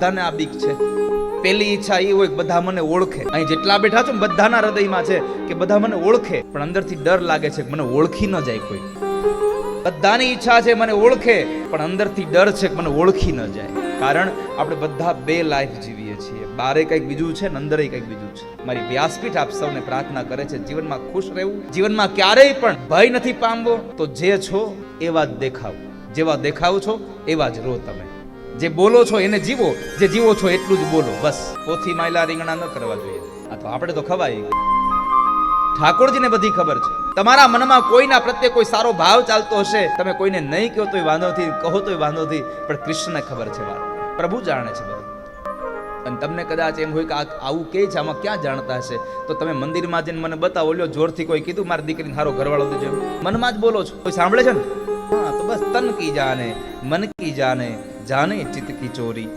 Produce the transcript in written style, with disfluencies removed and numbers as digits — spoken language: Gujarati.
બધાને આ બીક છે. પેલી ઈચ્છા એ હોય કે બધા મને ઓળખે. અહીં જેટલા બેઠા છો બધાના હૃદયમાં છે કે બધા મને ઓળખે, પણ અંદરથી ડર લાગે છે કે મને ઓળખી ન જાય કોઈ. બધાની ઈચ્છા છે મને ઓળખે, પણ અંદરથી ડર છે કે મને ઓળખી ન જાય. કારણ આપણે બધા બે લાઈફ જીવીએ છીએ. બારે કંઈક બીજું છે ને અંદરે કંઈક બીજું છે. મારી વ્યાસપીઠ આપ સૌને પ્રાર્થના કરે છે, જીવનમાં ખુશ રહેવું, જીવનમાં ક્યારેય પણ ભય નથી પામવો. તો જે છો એવા જ દેખાવ, જેવા દેખાવ છો એવા જ રહો. તમે જે બોલો છો એને જીવો, જે જીવો છો એટલું જ બોલો. બસ પોથી માયલા રીંગણા ન કરવા જોઈએ. આ તો આપણે તો ખવાય. ઠાકોરજીને બધી ખબર છે. તમારા મનમાં કોઈના પ્રત્યે કોઈ સારો ભાવ ચાલતો હશે, તમે કોઈને નહીં કહો તોય વાંધો નથી, કહો તોય વાંધો નથી, પણ કૃષ્ણને ખબર છે. પ્રભુ જાણે છે બધું. અને તમને કદાચ એમ હોય કે આવું કે છે, આમાં ક્યાં જાણતા હશે, તો તમે મંદિરમાં જઈને મને બતાવો. લ્યો જોરથી કોઈ કીધું મારી દીકરીને સારો ઘરવાળો દેજો, મનમાં જ બોલો છો, કોઈ સાંભળે છે ને? હા, તો બસ તન કી જાને મન કી જાને, જાને ચિત્ત કી ચોરી.